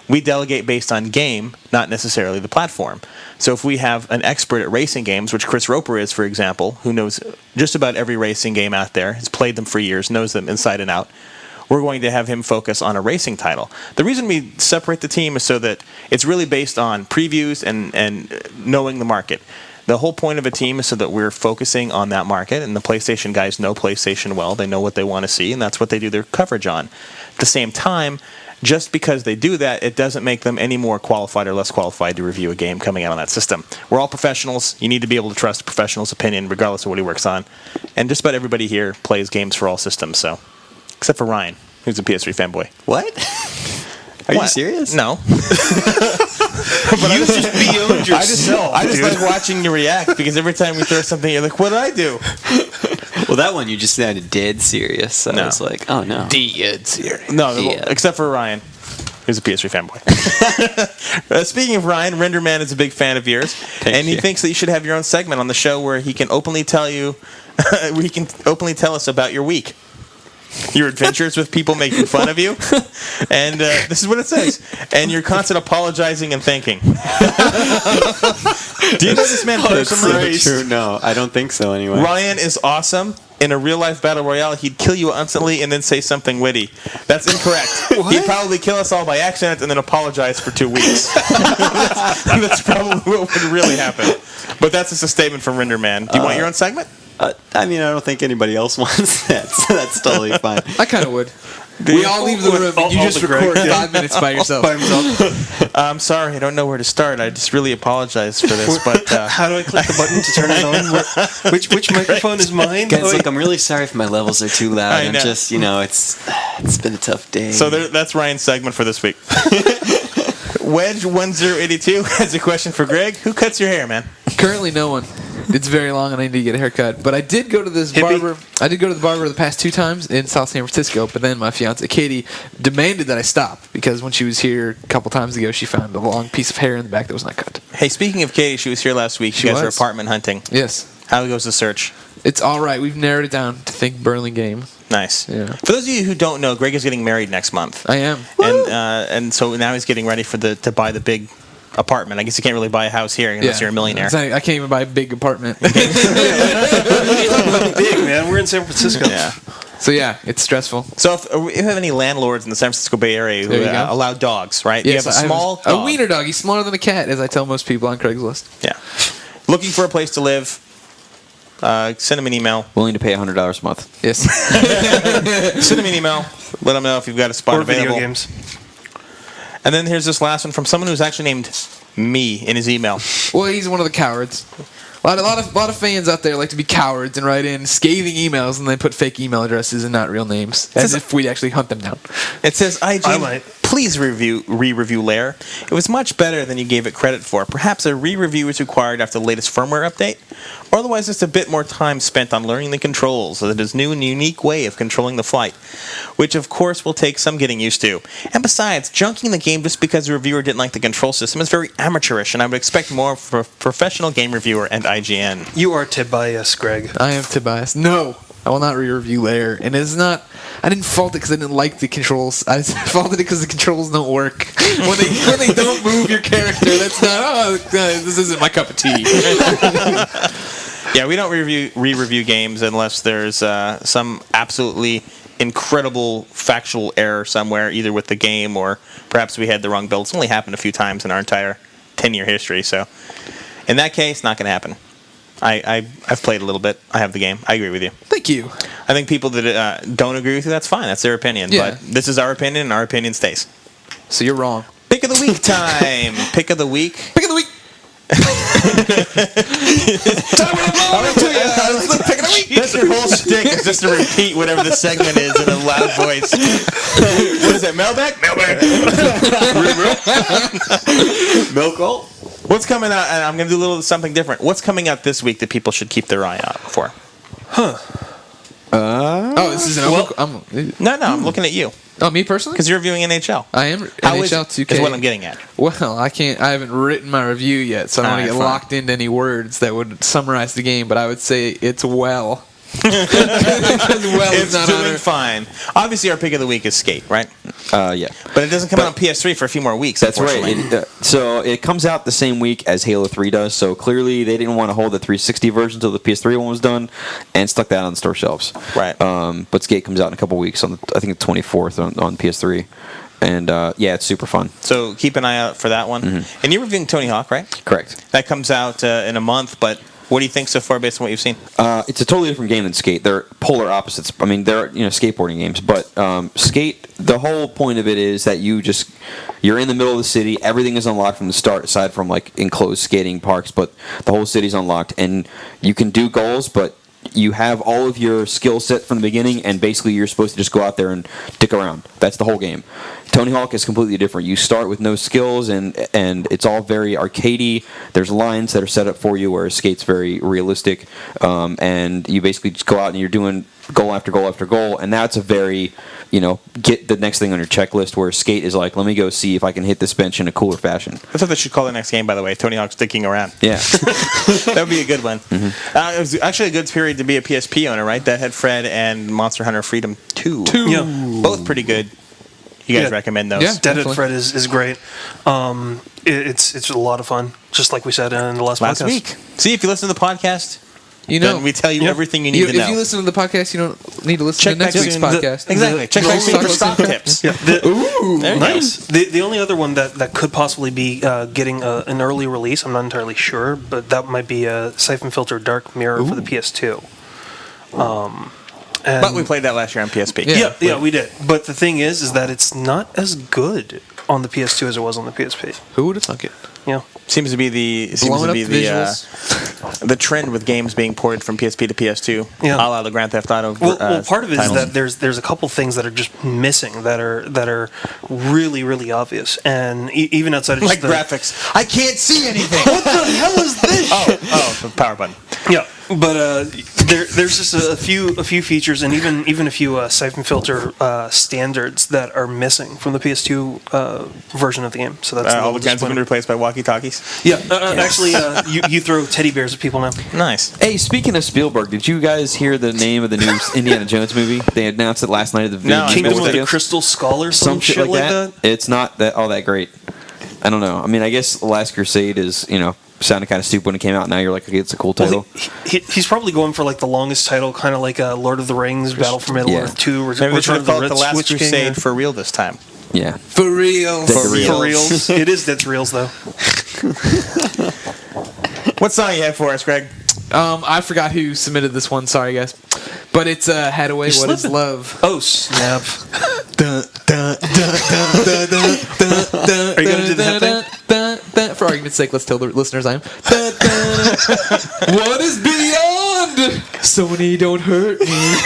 we delegate based on game, not necessarily the platform. So if we have an expert at racing games, which Chris Roper is, for example, who knows just about every racing game out there, has played them for years, knows them inside and out, we're going to have him focus on a racing title. The reason we separate the team is so that it's really based on previews and knowing the market. The whole point of a team is so that we're focusing on that market, and the PlayStation guys know PlayStation well. They know what they want to see, and that's what they do their coverage on. At the same time, just because they do that, it doesn't make them any more qualified or less qualified to review a game coming out on that system. We're all professionals. You need to be able to trust a professional's opinion regardless of what he works on. And just about everybody here plays games for all systems, so except for Ryan, who's a PS3 fanboy. What? Are you serious? No. But you just be-owned yourself, I just like watching you react because every time we throw something, you're like, what did I do? Well, that one you just sounded dead serious. So No. I was like, oh no. Dead serious. No, Yeah. except for Ryan, who's a PS3 fanboy. Speaking of Ryan, Renderman is a big fan of yours, and he you. thinks that you should have your own segment on the show where he can openly tell you, where he can openly tell us about your week. Your adventures with people making fun of you, and this is what it says. And you're constant apologizing and thanking. Do you know this man personally? True. No, I don't think so. Anyway. Ryan is awesome. in a real-life battle royale, he'd kill you instantly and then say something witty. That's incorrect. He'd probably kill us all by accident and then apologize for 2 weeks. That's probably what would really happen. But that's just a statement from Render Man. Do you want your own segment? I mean, I don't think anybody else wants that, so that's totally fine. I kind of would. We all leave the room and you just record 5 minutes by yourself. By himself. I'm sorry, I don't know where to start. I just really apologize for this, but How do I click the button to turn it on? Which microphone is mine? Guys, Oh, look, I'm really sorry if my levels are too loud. I I'm know. just, it's been a tough day. so that's Ryan's segment for this week. Wedge1082 has a question for Greg. Who cuts your hair, man? Currently, no one. It's very long, and I need to get a haircut. But I did go to this Hippie. barber. I did go to the barber the past 2 times in South San Francisco. But then my fiance Katie demanded that I stop because when she was here a couple times ago, she found a long piece of hair in the back that was not cut. Hey, speaking of Katie, she was here last week. She You guys were was. apartment hunting. Yes, How goes the search? it's all right. We've narrowed it down to think Burlingame. Nice. Yeah. For those of you who don't know, Greg is getting married next month. I am. And so now he's getting ready to buy the big apartment. I guess you can't really buy a house here unless you're a millionaire. I can't even buy a big apartment. big, man. We're in San Francisco. Yeah. So yeah, it's stressful. So if you have any landlords in the San Francisco Bay Area who There you go. allow dogs, right? Yes, you have I a small a dog. wiener dog. He's smaller than a cat, as I tell most people on Craigslist. Yeah. Looking for a place to live. Send him an email. Willing to pay $100 a month. Yes. Send him an email. Let him know if you've got a spot Or available. video games. And then here's this last one from someone who's actually named me in his email. Well, he's one of the cowards. A lot of fans out there like to be cowards and write in scathing emails and then put fake email addresses and not real names, as if we'd actually hunt them down. It says, I IG, might. please re-review Lair. It was much better than you gave it credit for. Perhaps a re-review is required after the latest firmware update, or otherwise just a bit more time spent on learning the controls of this new and unique way of controlling the flight, which of course will take some getting used to. And besides, junking the game just because the reviewer didn't like the control system is very amateurish, and I would expect more from a professional game reviewer and IGN. You are Tobias, Greg. I am Tobias. No, I will not re-review Lair. And it's not. I didn't fault it because I didn't like the controls. I faulted it because the controls don't work. When they don't move your character, that's not. Oh, this isn't my cup of tea. Yeah, we don't re-review games unless there's some absolutely incredible factual error somewhere, either with the game or perhaps we had the wrong build. It's only happened a few times in our entire 10-year history, so in that case, not going to happen. I've played a little bit. I have the game. I agree with you. Thank you. I think people that don't agree with you, that's fine. That's their opinion. Yeah. But this is our opinion, and our opinion stays. So you're wrong. Pick of the week time. Pick of the week. Pick of the week. That's your whole shtick is just to repeat whatever the segment is in a loud voice. What is that? Mailbag? Milk roll? What's coming out? And I'm going to do a little something different. What's coming out this week that people should keep their eye out for? Oh, this is an No, I'm looking at you Oh, me personally? because you're reviewing NHL. I am How is NHL it? 2K. Is what I'm getting at. Well, I haven't written my review yet, so I don't want to get Fine. locked into any words that would summarize the game, but I would say it's well. Because well is It's not doing on fine. Obviously, our pick of the week is Skate, right? Yeah. But it doesn't come out on PS3 for a few more weeks. That's right. unfortunately. So it comes out the same week as Halo 3 does. So clearly they didn't want to hold the 360 version until the PS3 one was done, and stuck that on the store shelves. Right. But Skate comes out in a couple weeks on I think the 24th on PS3, and yeah, it's super fun. So keep an eye out for that one. Mm-hmm. And you're reviewing Tony Hawk, right? Correct. That comes out in a month, but what do you think so far based on what you've seen? It's a totally different game than Skate. They're polar opposites. I mean, they're skateboarding games, but Skate. The whole point of it is that you're in the middle of the city. Everything is unlocked from the start, aside from like enclosed skating parks. But the whole city's unlocked, and you can do goals, but you have all of your skill set from the beginning, and basically you're supposed to just go out there and dick around. That's the whole game. Tony Hawk is completely different. You start with no skills, and it's all very arcadey. There's lines that are set up for you, whereas Skate's very realistic. And you basically just go out and you're doing goal after goal after goal, and that's a very, get the next thing on your checklist, where Skate is like, let me go see if I can hit this bench in a cooler fashion. That's what they should call the next game, by the way. Tony Hawk's dicking around. Yeah. That would be a good one. It was actually a good period to be a PSP owner, right? That had Fred and Monster Hunter Freedom 2. Yeah. Both pretty good. You guys recommend those? Yeah. Dead Definitely. at Fred is great. It's a lot of fun, just like we said in the last Last podcast. week. See, if you listen to the podcast, You know. then we tell you everything you need You, to if know. you listen to the podcast, you don't need to listen Check to next back week's soon. podcast. Exactly. Check back soon for stock tips. Ooh, There you Nice. The only other one that could possibly be getting an early release, I'm not entirely sure, but that might be a Siphon Filter Dark Mirror for the PS2. But we played that last year on PSP. Yeah, we did. But the thing is that it's not as good on the PS2 as it was on the PSP. who would have thunk it? Yeah. Seems to be Blowing up the visuals. the trend with games being ported from PSP to PS2. Yeah. A la the Grand Theft Auto. Well, part of it is titles. that there's a couple things that are just missing that are really, really obvious, and even outside of just like graphics. I can't see anything. What the hell is this? oh, the power button. Yeah, but there's just a few features and even a few Siphon Filter standards that are missing from the PS2 version of the game. So that's a All little the guns have been disappointing. replaced by walkie-talkies. Yeah, actually, you throw teddy bears at people now. Nice. Hey, speaking of Spielberg, did you guys hear the name of the new Indiana Jones movie? They announced it last night at the video. No, I Kingdom missed of it. the Crystal Skull or some shit like that. It's not that all that great. I don't know. I mean, I guess Last Crusade is, sounded kind of stupid when it came out. Now you're like, okay, it's a cool title. Well, he's probably going for like the longest title, kind of like Lord of the Rings, Battle for Middle Earth 2, Maybe they should Return have of the called it Red the Last Switch King, Crusade for real this time. Yeah. For real. For real. For reals. It is Dead to Reals though. What song you have for us, Greg? I forgot who submitted this one. Sorry, guys. But it's Hadaway, What Is slipping. Love? Oh snap! Are you gonna do the head thing? For argument's sake, let's tell the listeners I am. What is beyond? Sony, don't hurt me.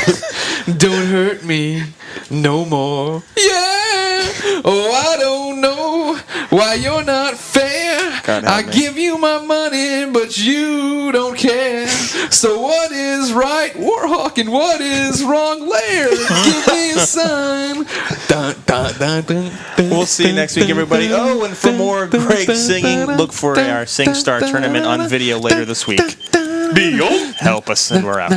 Don't hurt me no more. Yeah. Oh, I don't know why you're not fair. God help I me. give you my money, but you don't care. So what is right, Warhawk, and what is wrong, Lair? Give me a sign. Dun, dun, dun, dun, dun, We'll see you next week, everybody. Oh, and for more Greg singing, look for our Sing Star tournament on video later this week. Help us, and we're out.